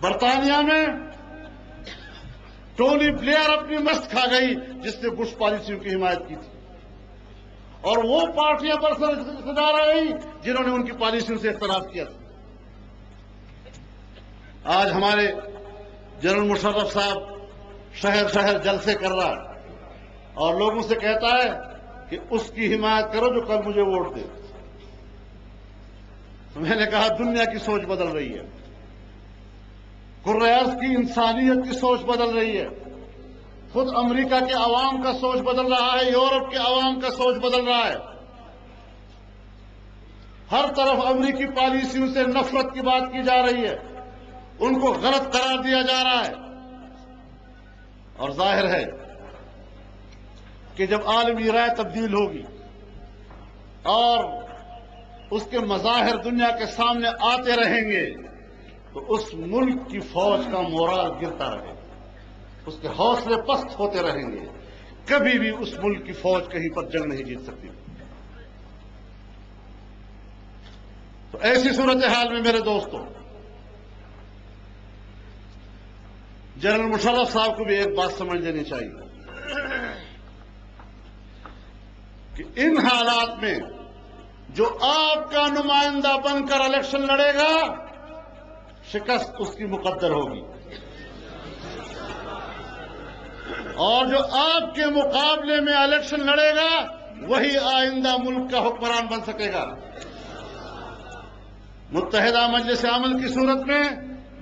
برطانیہ میں Tony Blair اپنی مست کھا گئی جس نے بش پالیسیوں کی حمایت کی تھی، اور وہ پارٹیاں برسر رہی جنہوں نے ان کی پالیسیوں سے اختلاف کیا تھا۔ آج ہمارے جنرل مشرف صاحب شہر شہر جلسے کر رہا ہے اور لوگوں سے کہتا ہے کہ اس کی حمایت کرو جو کل مجھے ووٹ دے۔ تو میں نے کہا دنیا کی سوچ بدل رہی ہے، قرآن کی انسانیت کی سوچ بدل رہی ہے، خود امریکہ کے عوام کا سوچ بدل رہا ہے، یورپ کے عوام کا سوچ بدل رہا ہے۔ ہر طرف امریکی پالیسیوں سے نفرت کی بات کی جا رہی ہے، ان کو غلط قرار دیا جا رہا ہے، اور ظاہر ہے کہ جب عالمی رائے تبدیل ہوگی اور اس کے مظاہر دنیا کے سامنے آتے رہیں گے تو اس ملک کی فوج کا مورال گرتا رہے گا، اس کے حوصلے پست ہوتے رہیں گے، کبھی بھی اس ملک کی فوج کہیں پر جنگ نہیں جیت سکتی۔ تو ایسی صورتحال میں میرے دوستوں، جنرل مشرف صاحب کو بھی ایک بات سمجھ لینی چاہیے کہ ان حالات میں جو آپ کا نمائندہ بن کر الیکشن لڑے گا، شکست اس کی مقدر ہوگی، اور جو آپ کے مقابلے میں الیکشن لڑے گا وہی آئندہ ملک کا حکمران بن سکے گا۔ متحدہ مجلس عمل کی صورت میں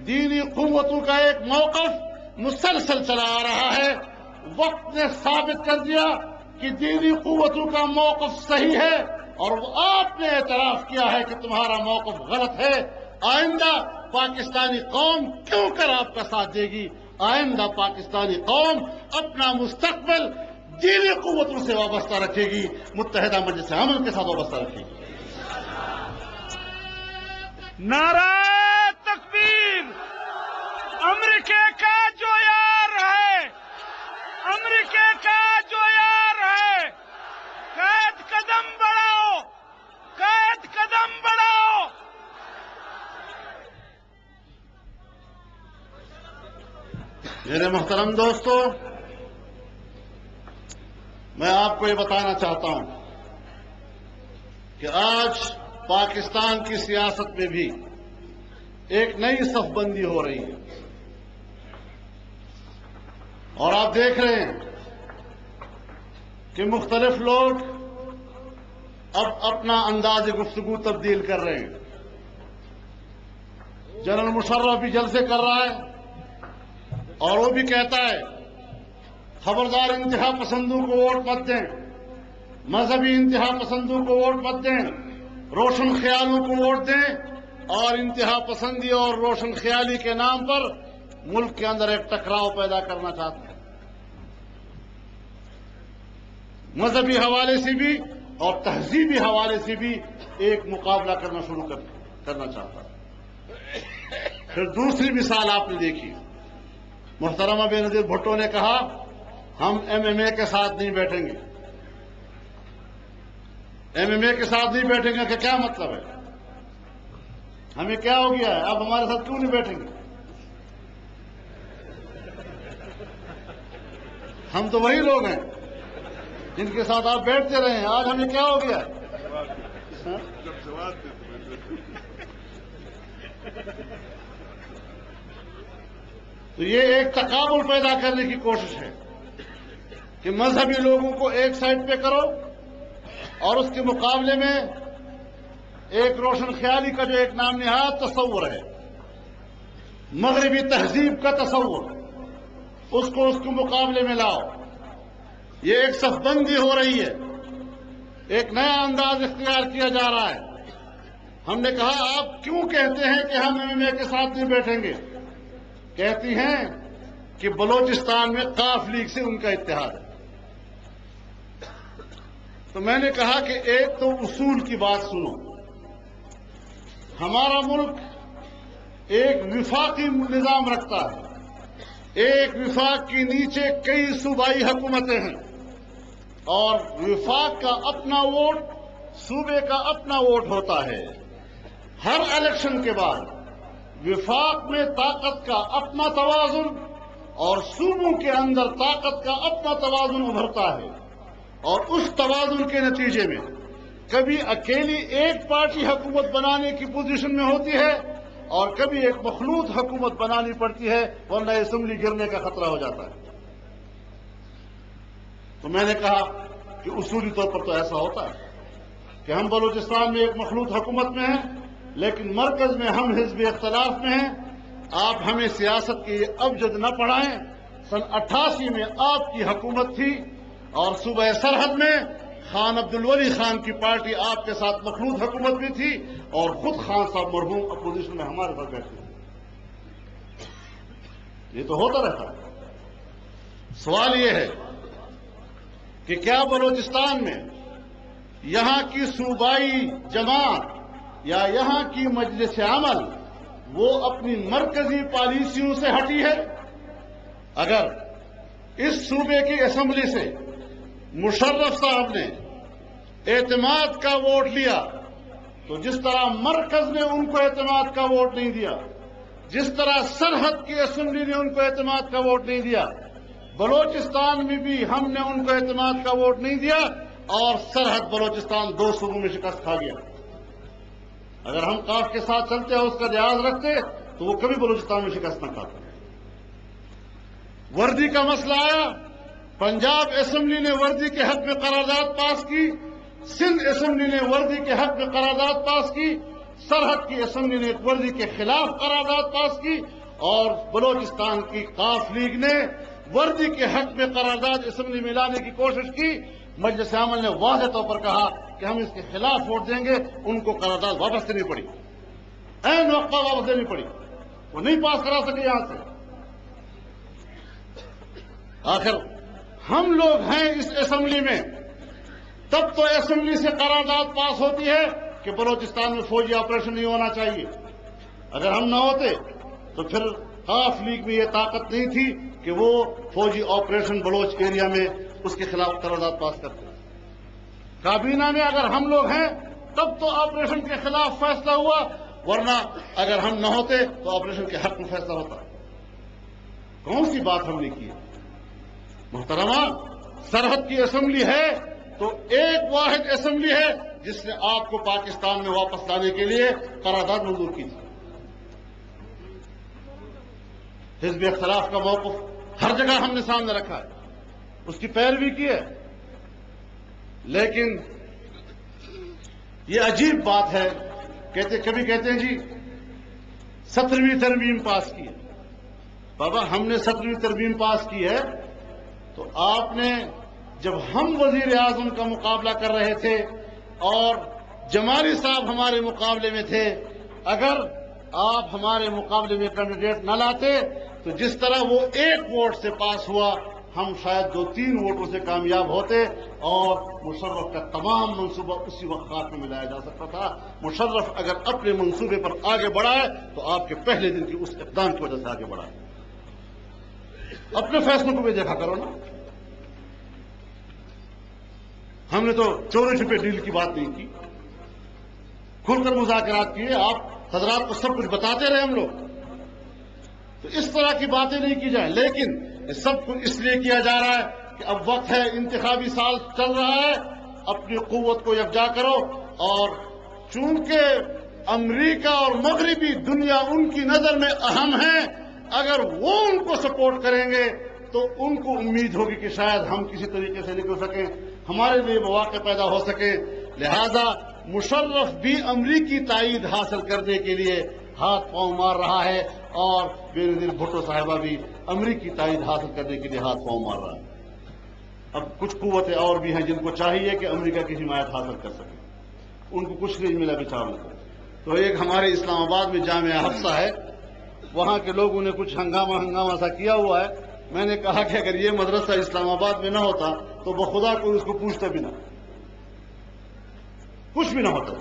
دینی قوتوں کا ایک موقف مسلسل چلا آ رہا ہے۔ وقت نے ثابت کر دیا کہ دینی قوتوں کا موقف صحیح ہے، اور وہ آپ نے اعتراف کیا ہے کہ تمہارا موقف غلط ہے۔ آئندہ پاکستانی قوم کیوں کر آپ کا ساتھ دے گی؟ آئندہ پاکستانی قوم اپنا مستقبل دینی قوتوں سے وابستہ رکھے گی، متحدہ مجلس عمل کے ساتھ وابستہ رکھے گی۔ نعرہ تکبیر! امریکہ کا جو یار ہے، امریکہ کا جو یار ہے، قائد قدم بڑھاؤ، قائد قدم بڑھاؤ۔ میرے محترم دوستو، میں آپ کو یہ بتانا چاہتا ہوں کہ آج پاکستان کی سیاست میں بھی ایک نئی صف بندی ہو رہی ہے، اور آپ دیکھ رہے ہیں کہ مختلف لوگ اب اپنا انداز گفتگو تبدیل کر رہے ہیں۔ جنرل مشرف بھی جلسے کر رہا ہے اور وہ بھی کہتا ہے خبردار انتہا پسندوں کو ووٹ مت دیں، مذہبی انتہا پسندوں کو ووٹ مت دیں، روشن خیالوں کو ووٹ دیں، اور انتہا پسندی اور روشن خیالی کے نام پر ملک کے اندر ایک ٹکراؤ پیدا کرنا چاہتے ہیں۔ مذہبی حوالے سے بھی اور تہذیبی حوالے سے بھی ایک مقابلہ کرنا شروع کرنا چاہتا ہے۔ پھر دوسری مثال آپ نے دیکھی، محترمہ بے نظیر بھٹو نے کہا ہم ایم ایم اے کے ساتھ نہیں بیٹھیں گے۔ ایم ایم اے کے ساتھ نہیں بیٹھیں گے کہ کیا مطلب ہے؟ ہمیں کیا ہو گیا ہے؟ آپ ہمارے ساتھ کیوں نہیں بیٹھیں گے؟ ہم تو وہی لوگ ہیں جن کے ساتھ آپ بیٹھتے رہے ہیں، آج ہمیں کیا ہو گیا ہے؟ تو یہ ایک تقابل پیدا کرنے کی کوشش ہے کہ مذہبی لوگوں کو ایک سائڈ پہ کرو اور اس کے مقابلے میں ایک روشن خیالی کا جو ایک نام نہاد تصور ہے، مغربی تہذیب کا تصور، اس کے مقابلے میں لاؤ۔ یہ ایک صف بندی ہو رہی ہے، ایک نیا انداز اختیار کیا جا رہا ہے۔ ہم نے کہا آپ کیوں کہتے ہیں کہ ہم ایم ایم اے کے ساتھ نہیں بیٹھیں گے؟ کہتی ہیں کہ بلوچستان میں قاف لیگ سے ان کا اتحاد ہے۔ تو میں نے کہا کہ ایک تو اصول کی بات سنو، ہمارا ملک ایک وفاقی نظام رکھتا ہے، ایک وفاق کے نیچے کئی صوبائی حکومتیں ہیں، اور وفاق کا اپنا ووٹ، صوبے کا اپنا ووٹ ہوتا ہے۔ ہر الیکشن کے بعد وفاق میں طاقت کا اپنا توازن اور صوبوں کے اندر طاقت کا اپنا توازن ابھرتا ہے، اور اس توازن کے نتیجے میں کبھی اکیلی ایک پارٹی حکومت بنانے کی پوزیشن میں ہوتی ہے اور کبھی ایک مخلوط حکومت بنانی پڑتی ہے، ورنہ اسمبلی گرنے کا خطرہ ہو جاتا ہے۔ تو میں نے کہا کہ اصولی طور پر تو ایسا ہوتا ہے کہ ہم بلوچستان میں ایک مخلوط حکومت میں ہیں، لیکن مرکز میں ہم حزب اختلاف میں ہیں۔ آپ ہمیں سیاست کی ابجد نہ پڑھائیں۔ سن 88 میں آپ کی حکومت تھی اور صوبہ سرحد میں خان عبدالولی خان کی پارٹی آپ کے ساتھ مخلوط حکومت میں تھی، اور خود خان صاحب مرحوم اپوزیشن میں ہمارے ساتھ بیٹھے تھے۔ یہ تو ہوتا رہتا ہے۔ سوال یہ ہے کہ کیا بلوچستان میں یہاں کی صوبائی جماعت یا یہاں کی مجلس عمل وہ اپنی مرکزی پالیسیوں سے ہٹی ہے؟ اگر اس صوبے کی اسمبلی سے مشرف صاحب نے اعتماد کا ووٹ لیا تو جس طرح مرکز نے ان کو اعتماد کا ووٹ نہیں دیا، جس طرح سرحد کی اسمبلی نے ان کو اعتماد کا ووٹ نہیں دیا، بلوچستان میں بھی ہم نے ان کو اعتماد کا ووٹ نہیں دیا، اور سرحد بلوچستان 2 صوبوں میں شکست کھا گیا۔ اگر ہم کاف کے ساتھ چلتے اور اس کا لحاظ رکھتے تو وہ کبھی بلوچستان میں شکست نہ کھاتے۔ وردی کا مسئلہ آیا، پنجاب اسمبلی نے وردی کے حق میں قرارداد پاس کی، سندھ اسمبلی نے وردی کے حق میں قرارداد پاس کی، سرحد کی اسمبلی نے وردی کے خلاف قرارداد پاس کی، اور بلوچستان کی قاف لیگ نے وردی کے حق میں قرارداد اسمبلی میں لانے کی کوشش کی۔ مجلس عمل نے واضح طور پر کہا کہ ہم اس کے خلاف ووٹ دیں گے، ان کو قرارداد واپس دینی پڑی، عین وقفہ واپس دینی پڑی، وہ نہیں پاس کرا سکے یہاں سے۔ آخر ہم لوگ ہیں اس اسمبلی میں، تب تو اسمبلی سے قرارداد پاس ہوتی ہے کہ بلوچستان میں فوجی آپریشن نہیں ہونا چاہیے۔ اگر ہم نہ ہوتے تو پھر قاف لیگ میں یہ طاقت نہیں تھی کہ وہ فوجی آپریشن بلوچ ایریا میں اس کے خلاف قرارداد پاس کرتے۔ کابینہ میں اگر ہم لوگ ہیں تب تو آپریشن کے خلاف فیصلہ ہوا، ورنہ اگر ہم نہ ہوتے تو آپریشن کے حق میں فیصلہ ہوتا۔ کون سی بات ہم نے کی؟ محترمہ، سرحد کی اسمبلی ہے تو ایک واحد اسمبلی ہے جس نے آپ کو پاکستان میں واپس لانے کے لیے قرارداد منظور کی تھی۔ حزب اختلاف کا موقف ہر جگہ ہم نے سامنے رکھا ہے، اس کی پیروی کی ہے، لیکن یہ عجیب بات ہے، کبھی کہتے ہیں جی 17ویں ترمیم پاس کی ہے۔ بابا، ہم نے 17ویں ترمیم پاس کی ہے تو آپ نے، جب ہم وزیر اعظم کا مقابلہ کر رہے تھے اور جمالی صاحب ہمارے مقابلے میں تھے، اگر آپ ہمارے مقابلے میں کینڈیڈیٹ نہ لاتے تو جس طرح وہ 1 ووٹ سے پاس ہوا، ہم شاید 2-3 ووٹوں سے کامیاب ہوتے اور مشرف کا تمام منصوبہ اسی وقت خاک میں ملایا جا سکتا تھا۔ مشرف اگر اپنے منصوبے پر آگے بڑھا ہے تو آپ کے پہلے دن کی اس اقدام کی وجہ سے آگے بڑھا ہے۔ اپنے فیصلوں کو بھی دیکھا کرو نا۔ ہم نے تو چوری چھپے ڈیل کی بات نہیں کی، کھل کر مذاکرات کیے، آپ حضرات کو سب کچھ بتاتے رہے ہم لوگ، تو اس طرح کی باتیں نہیں کی جائیں۔ لیکن یہ سب کچھ اس لیے کیا جا رہا ہے کہ اب وقت ہے، انتخابی سال چل رہا ہے، اپنی قوت کو یکجا کرو، اور چونکہ امریکہ اور مغربی دنیا ان کی نظر میں اہم ہے، اگر وہ ان کو سپورٹ کریں گے تو ان کو امید ہوگی کہ شاید ہم کسی طریقے سے نکل سکیں، ہمارے لیے مواقع پیدا ہو سکے۔ لہذا مشرف بھی امریکی تائید حاصل کرنے کے لیے ہاتھ پاؤں مار رہا ہے، اور بینظیر بھٹو صاحبہ بھی امریکی تائید حاصل کرنے کے لیے ہاتھ پاؤں مار رہا ہے۔ اب کچھ قوتیں اور بھی ہیں جن کو چاہیے کہ امریکہ کی حمایت حاصل کر سکے، ان کو کچھ نہیں ملا بیچاروں کو۔ تو ایک ہمارے اسلام آباد میں جامعہ حفصہ ہے، وہاں کے لوگوں نے کچھ ہنگامہ سا کیا ہوا ہے۔ میں نے کہا کہ اگر یہ مدرسہ اسلام آباد میں نہ ہوتا تو بخدا کوئی اس کو پوچھتا بھی نہ، کچھ بھی نہ ہوتا،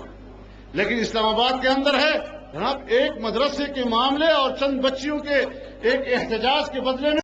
لیکن اسلام آباد کے اندر ہے جناب، ایک مدرسے کے معاملے اور چند بچیوں کے ایک احتجاج کے بدلے میں